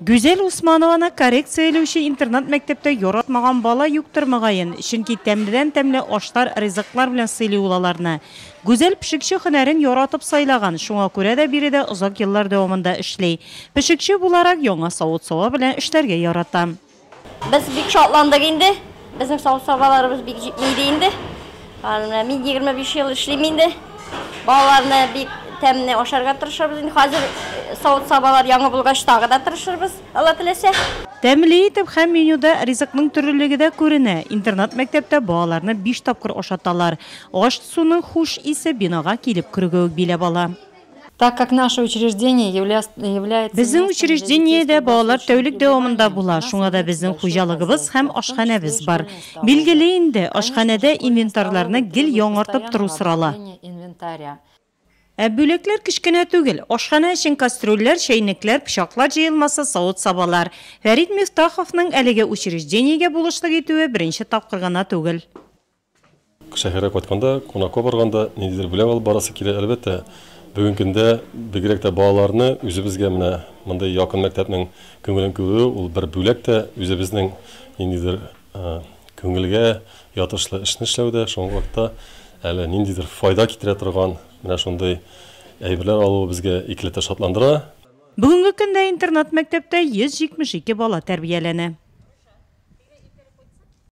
Гүзел Усманованы коррекциялеуші интернат мәктепте яратмаган бала юктырмагайын, чөнки тәмледән-тәмле ашлар, ризыклар белән сыйлый улаларны. Гүзел пешекче һөнәрен яратып сайлаган, шуңа күрә дә биредә озак еллар дәвамында эшли. Пешекче буларак яңа савыт-саба белән эшләргә ярата. Без бик шатландык инде. Безнең савыт-сабаларыбыз бик җитми инде. Мин 25 ел эшлим инде. Балаларны бик тәмле ашарга тырышабыз инде. Хәзер савыт-сабалар яңа булгач тагы да тырышырбыз, Алла теләсә. Тәмле итеп һәм менюда ризыкның төрлелеге дә күренә. Интернат мәктәптә балаларны 5 тапкыр ашаталар. Аш суның хуш исе бинага килеп кергәү биләп ала. Так как наше учреждение является... Безнең учреждениедә балалар тәүлек дәвамында була. Шуңа да безнең хуҗалыгыбыз һәм ашханәбез бар. Билгеле инде, ашханәдә инвентарьларны гел яңартып тору сорала. Бүләкләр кичкенә түгел. Ашхана өчен кастрюльләр, чәйнекләр, пычаклар җыелмасы, савыт-сабалар. Фәрит Мифтаховның әлеге учреждениегә булышлык итүе беренче тапкыр гына түгел. Шәһәргә кайтканда, кунакка барганда, ниндидер бүләк алып барасы килә, әлбәттә. Бүгенге көндә бигрәк тә балаларны үзебезгә менә мондай якын мәктәпнең күңелен күрү, ул бер бүләк тә үзебезнең ниндидер күңелгә ятышлы эшне эшләүдә, шуңа вакытта әле ниндидер файда китерә торган менә шундый әйберләр алу безгә икеләтә шатландыра. Бүгенге көндә интернат мәктәптә 172 бала тәрбияләнә.